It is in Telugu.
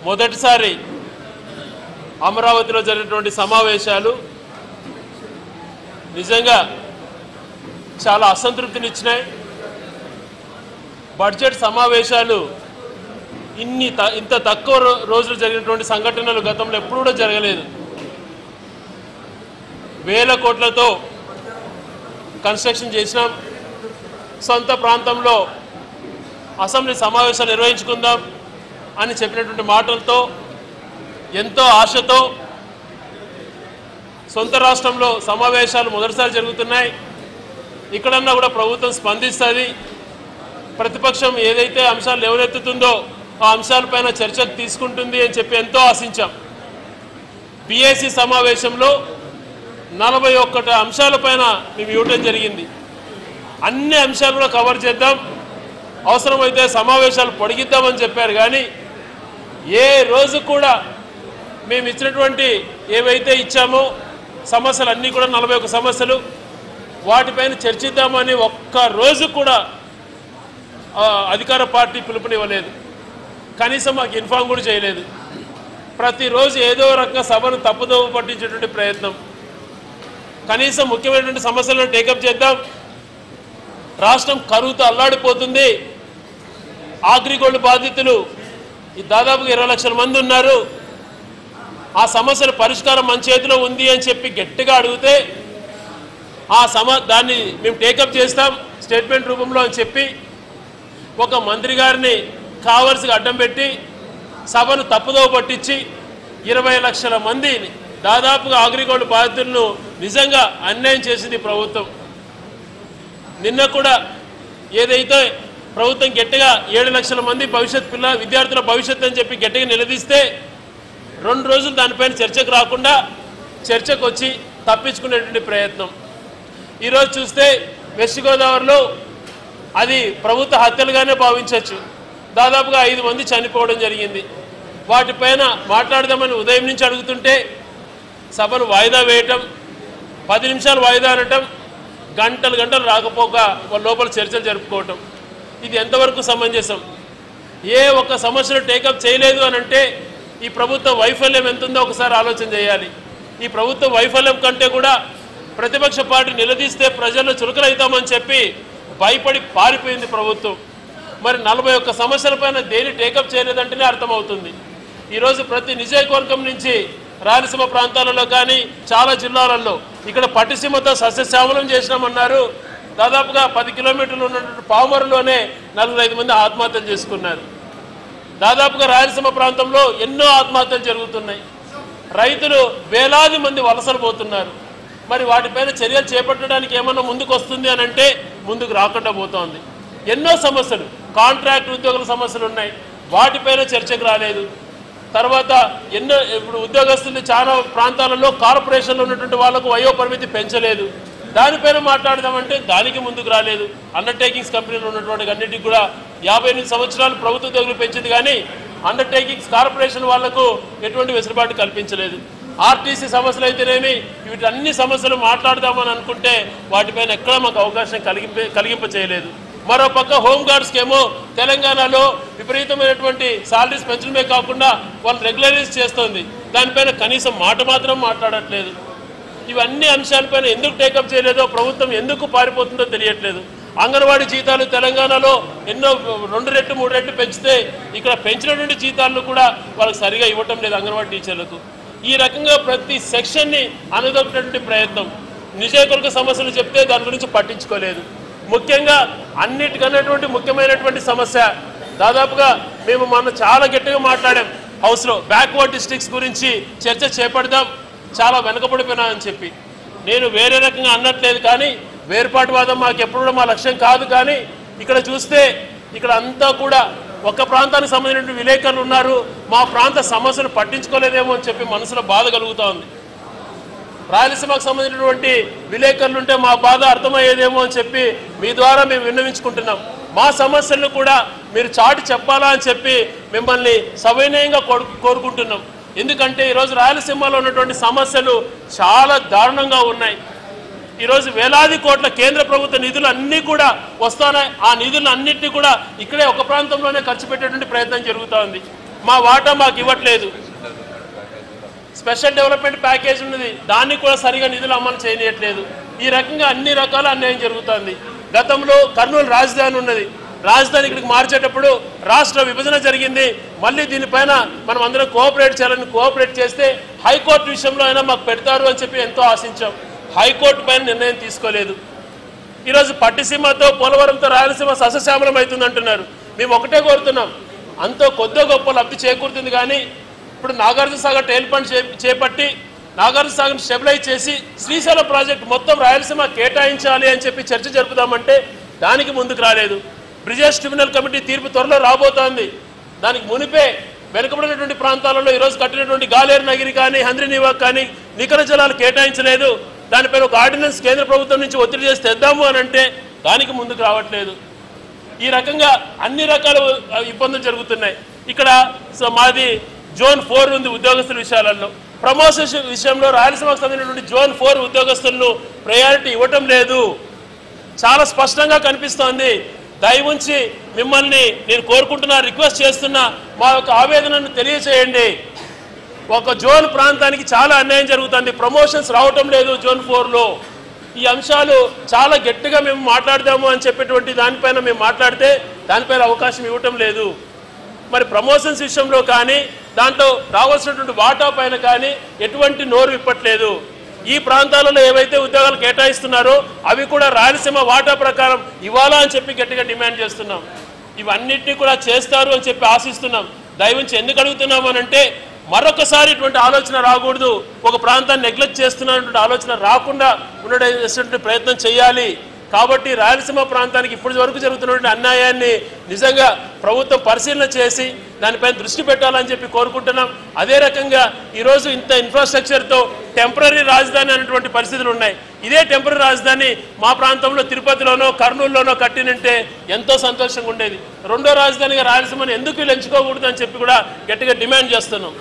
మొదటిసారి అమరావతిలో జరిగినటువంటి సమావేశాలు నిజంగా చాలా అసంతృప్తినిచ్చినాయి. బడ్జెట్ సమావేశాలు ఇంత తక్కువ రోజులు జరిగినటువంటి సంఘటనలు గతంలో ఎప్పుడు కూడా జరగలేదు. వేల కోట్లతో కన్స్ట్రక్షన్ చేసినాం. సొంత ప్రాంతంలో అసెంబ్లీ సమావేశాలు నిర్వహించుకుందాం అని చెప్పినటువంటి మాటలతో ఎంతో ఆశతో సొంత రాష్ట్రంలో సమావేశాలు మొదటిసారి జరుగుతున్నాయి. ఇక్కడన్నా కూడా ప్రభుత్వం స్పందిస్తుంది, ప్రతిపక్షం ఏదైతే అంశాలు లేవనెత్తుతుందో ఆ అంశాలపైన చర్చకు తీసుకుంటుంది అని చెప్పి ఎంతో ఆశించాం. బీఏసీ సమావేశంలో 41 అంశాలపైన మేము ఇవ్వడం జరిగింది. అన్ని అంశాలు కూడా కవర్ చేద్దాం, అవసరమైతే సమావేశాలు పొడిగిద్దామని చెప్పారు. కానీ ఏ రోజు కూడా మేము ఇచ్చినటువంటి ఏవైతే ఇచ్చామో సమస్యలు అన్నీ కూడా 41 సమస్యలు వాటిపైన చర్చిద్దామని ఒక్క రోజు కూడా అధికార పార్టీ పిలుపునివ్వలేదు. కనీసం మాకు ఇన్ఫార్మ్ కూడా చేయలేదు. ప్రతిరోజు ఏదో రకంగా సభను తప్పుదోవ పట్టించేటువంటి ప్రయత్నం. కనీసం ముఖ్యమైనటువంటి సమస్యలను టేకప్ చేద్దాం. రాష్ట్రం కరువుతో అల్లాడిపోతుంది. అగ్రిగోల్డ్ బాధితులు దాదాపుగా 20 లక్షల మంది ఉన్నారు. ఆ సమస్యల పరిష్కారం మన చేతిలో ఉంది అని చెప్పి గట్టిగా అడిగితే దాన్ని మేము టేకప్ చేస్తాం స్టేట్మెంట్ రూపంలో అని చెప్పి ఒక మంత్రి గారిని కావలసిగా అడ్డం పెట్టి సభను తప్పుదోవ పట్టించి 20 లక్షల మంది దాదాపుగా అగ్రిగోల్డ్ బాధితులను నిజంగా అన్యాయం చేసింది ప్రభుత్వం. నిన్న కూడా ఏదైతే ప్రభుత్వం గట్టిగా 7 లక్షల మంది విద్యార్థుల భవిష్యత్తు అని చెప్పి గట్టిగా నిలదీస్తే 2 రోజులు దానిపైన చర్చకు రాకుండా చర్చకు వచ్చి తప్పించుకునేటువంటి ప్రయత్నం. ఈరోజు చూస్తే వెస్ట్ గోదావరిలో అది ప్రభుత్వ హత్యలుగానే భావించవచ్చు. దాదాపుగా 5 మంది చనిపోవడం జరిగింది. వాటిపైన మాట్లాడదామని ఉదయం నుంచి అడుగుతుంటే సభను వాయిదా వేయటం, 10 నిమిషాలు వాయిదా అనటం, గంటలు రాకపోక వాళ్ళ లోపల చర్చలు జరుపుకోవటం. ఇది ఎంతవరకు సమంజసం? ఏ ఒక్క సమస్యను టేకప్ చేయలేదు అని అంటే ఈ ప్రభుత్వ వైఫల్యం ఎంతుందో ఒకసారి ఆలోచన చేయాలి. ఈ ప్రభుత్వ వైఫల్యం కంటే కూడా ప్రతిపక్ష పార్టీ నిలదీస్తే ప్రజల్లో చురుకులవుతామని చెప్పి భయపడి పారిపోయింది ప్రభుత్వం. మరి 41 సమస్యలపైన దేని టేకప్ చేయలేదంటేనే అర్థమవుతుంది. ఈరోజు ప్రతి నియోజకవర్గం నుంచి రాయలసీమ ప్రాంతాలలో కానీ చాలా జిల్లాలలో ఇక్కడ పట్టిసీమతో సస్యశ్యామలం చేసినామన్నారు. దాదాపుగా 10 కిలోమీటర్లు ఉన్నటువంటి పామరులోనే 45 మంది ఆత్మహత్యలు చేసుకున్నారు. దాదాపుగా రాయలసీమ ప్రాంతంలో ఎన్నో ఆత్మహత్యలు జరుగుతున్నాయి. రైతులు వేలాది మంది వలసలు పోతున్నారు. మరి వాటిపైన చర్యలు చేపట్టడానికి ఏమన్నా ముందుకు వస్తుంది అని అంటే ముందుకు రాకుండా పోతోంది. ఎన్నో సమస్యలు, కాంట్రాక్ట్ ఉద్యోగుల సమస్యలు ఉన్నాయి, వాటిపైన చర్చకు రాలేదు. తర్వాత ఇప్పుడు ఉద్యోగస్తులు చాలా ప్రాంతాలలో కార్పొరేషన్లో ఉన్నటువంటి వాళ్ళకు వయో పరిమితి పెంచలేదు, దానిపైన మాట్లాడదామంటే దానికి ముందుకు రాలేదు. అండర్టేకింగ్స్ కంపెనీలో ఉన్నటువంటి అన్నింటికి కూడా 58 సంవత్సరాలు ప్రభుత్వ ఉద్యోగులు పెంచింది, కానీ అండర్టేకింగ్స్ కార్పొరేషన్ వాళ్లకు ఎటువంటి వెసులుబాటు కల్పించలేదు. ఆర్టీసీ సమస్యలు అయితేనేమి వీటన్ని సమస్యలు మాట్లాడదామని అనుకుంటే వాటిపైన ఎక్కడ మాకు అవకాశం కలిగింప చేయలేదు. మరోపక్క హోంగార్డ్స్కి ఏమో తెలంగాణలో విపరీతమైనటువంటి శాలరీస్ పెంచడమే కాకుండా వాళ్ళు రెగ్యులరైజ్ చేస్తుంది, దానిపైన కనీసం మాట మాత్రం మాట్లాడట్లేదు. ఇవన్నీ అంశాలపైన ఎందుకు టేకప్ చేయలేదో, ప్రభుత్వం ఎందుకు పారిపోతుందో తెలియట్లేదు. అంగన్వాడీ జీతాలు తెలంగాణలో ఎన్నో 2 రెట్లు 3 రెట్లు పెంచితే ఇక్కడ పెంచినటువంటి జీతాలను కూడా వాళ్ళకి సరిగా ఇవ్వటం లేదు అంగన్వాడీ టీచర్లకు. ఈ రకంగా ప్రతి సెక్షన్ని అనుదొక్కేటువంటి ప్రయత్నం. నియోజకవర్గ సమస్యలు చెప్తే దాని గురించి పట్టించుకోలేదు. ముఖ్యంగా అన్నిటికన్నటువంటి ముఖ్యమైనటువంటి సమస్య దాదాపుగా మేము మొన్న చాలా గట్టిగా మాట్లాడాం హౌస్లో, బ్యాక్వర్డ్ డిస్ట్రిక్ట్స్ గురించి చర్చ చేపడదాం, చాలా వెనకబడిపోయినా అని చెప్పి. నేను వేరే రకంగా అన్నట్లేదు, కానీ వేర్పాటువాదం మాకు ఎప్పుడు కూడా మా లక్ష్యం కాదు. కానీ ఇక్కడ చూస్తే ఇక్కడ అంతా కూడా ఒక ప్రాంతానికి సంబంధించిన విలేకరులు ఉన్నారు, మా ప్రాంత సమస్యను పట్టించుకోలేదేమో అని చెప్పి మనసులో బాధ కలుగుతూ ఉంది. రాయలసీమకు సంబంధించినటువంటి విలేకరులు ఉంటే మా బాధ అర్థమయ్యేదేమో అని చెప్పి మీ ద్వారా మేము విన్నవించుకుంటున్నాం. మా సమస్యలను కూడా మీరు చాటి చెప్పాలా అని చెప్పి మిమ్మల్ని సవినయంగా కోరుకుంటున్నాం. ఎందుకంటే ఈరోజు రాయలసీమలో ఉన్నటువంటి సమస్యలు చాలా దారుణంగా ఉన్నాయి. ఈరోజు వేలాది కోట్ల కేంద్ర ప్రభుత్వ నిధులు అన్నీ కూడా వస్తున్నాయి. ఆ నిధులు అన్నింటినీ కూడా ఇక్కడే ఒక ప్రాంతంలోనే ఖర్చు పెట్టేటువంటి ప్రయత్నం జరుగుతూ ఉంది. మా వాటా మాకు ఇవ్వట్లేదు. స్పెషల్ డెవలప్మెంట్ ప్యాకేజ్ ఉన్నది, దాన్ని కూడా సరిగా నిధులు అమలు చేయనట్లేదు. ఈ రకంగా అన్ని రకాల అన్యాయం జరుగుతుంది. గతంలో కర్నూలు రాజధాని ఉన్నది, రాజధాని ఇక్కడికి మార్చేటప్పుడు రాష్ట్ర విభజన జరిగింది. మళ్ళీ దీనిపైన మనం అందరం కోఆపరేట్ చేయాలని కోఆపరేట్ చేస్తే హైకోర్టు విషయంలో అయినా మాకు పెడతారు అని చెప్పి ఎంతో ఆశించాం. హైకోర్టు పైన నిర్ణయం తీసుకోలేదు. ఈరోజు పట్టిసీమతో పోలవరంతో రాయలసీమ సస్యశ్యామలం అవుతుంది అంటున్నారు. మేము ఒకటే కోరుతున్నాం, అంతో కొద్ది గొప్ప లబ్ధి చేకూరుతుంది. కానీ ఇప్పుడు నాగార్జున సాగర్ టైల్ పండ్ చేపట్టి నాగార్జున సాగర్ స్టెబిలైజ్ చేసి శ్రీశైలం ప్రాజెక్టు మొత్తం రాయలసీమ కేటాయించాలి అని చెప్పి చర్చ జరుపుదామంటే దానికి ముందుకు రాలేదు. బ్రిజేష్ ట్రిబ్యునల్ కమిటీ తీర్పు త్వరలో రాబోతోంది. దానికి మునిపే వెనుకబడినటువంటి ప్రాంతాలలో ఈరోజు కట్టినటువంటి గాలేరు నగిరి కానీ హంద్రీనీవాక్ కానీ నికర జలాలు కేటాయించలేదు. దానిపైన ఒక ఆర్డినెన్స్ కేంద్ర ప్రభుత్వం నుంచి ఒత్తిడి చేసి తెద్దాము అని అంటే దానికి ముందుకు రావట్లేదు. ఈ రకంగా అన్ని రకాల ఇబ్బందులు జరుగుతున్నాయి. ఇక్కడ మాది జోన్ 4 ఉంది. ఉద్యోగస్తుల విషయాలలో ప్రమోషన్ విషయంలో రాయలసీమకు సంబంధించినటువంటి జోన్ 4 ఉద్యోగస్తులను ప్రయారిటీ ఇవ్వటం లేదు. చాలా స్పష్టంగా కనిపిస్తోంది. దయవుంచి మిమ్మల్ని నేను కోరుకుంటున్నా, రిక్వెస్ట్ చేస్తున్నా, మా యొక్క ఆవేదనను తెలియచేయండి. ఒక జోన్ ప్రాంతానికి చాలా అన్యాయం జరుగుతుంది. ప్రమోషన్స్ రావటం లేదు జోన్ 4లో. ఈ అంశాలు చాలా గట్టిగా మేము మాట్లాడదాము అని చెప్పేటువంటి దానిపైన మేము మాట్లాడితే దానిపైన అవకాశం ఇవ్వటం లేదు. మరి ప్రమోషన్స్ విషయంలో కానీ దాంట్లో రావాల్సినటువంటి వాటా పైన కానీ ఎటువంటి నోరు విప్పట్లేదు. ఈ ప్రాంతాలలో ఏవైతే ఉద్యోగాలు కేటాయిస్తున్నారో అవి కూడా రాయలసీమ వాటా ప్రకారం ఇవ్వాలా అని చెప్పి గట్టిగా డిమాండ్ చేస్తున్నాం. ఇవన్నిటినీ కూడా చేస్తారు అని చెప్పి ఆశిస్తున్నాం. దయవుంచి ఎందుకు అడుగుతున్నాము అని అంటే మరొకసారి ఇటువంటి ఆలోచన రాకూడదు. ఒక ప్రాంతాన్ని నెగ్లెక్ట్ చేస్తున్నటువంటి ఆలోచన రాకుండా ఉండేటువంటి ప్రయత్నం చేయాలి. కాబట్టి రాయలసీమ ప్రాంతానికి ఇప్పటి వరకు జరుగుతున్నటువంటి అన్యాయాన్ని నిజంగా ప్రభుత్వం పరిశీలన చేసి దానిపైన దృష్టి పెట్టాలని చెప్పి కోరుకుంటున్నాం. అదే రకంగా ఈరోజు ఇంత ఇన్ఫ్రాస్ట్రక్చర్తో టెంపరీ రాజధాని అనేటువంటి పరిస్థితులు ఉన్నాయి. ఇదే టెంపరీ రాజధాని మా ప్రాంతంలో తిరుపతిలోనో కర్నూలులోనో కట్టినంటే ఎంతో సంతోషంగా ఉండేది. రెండో రాజధానిగా రాయలసీమను ఎందుకు ఎంచుకోకూడదు అని చెప్పి కూడా గట్టిగా డిమాండ్ చేస్తున్నాం.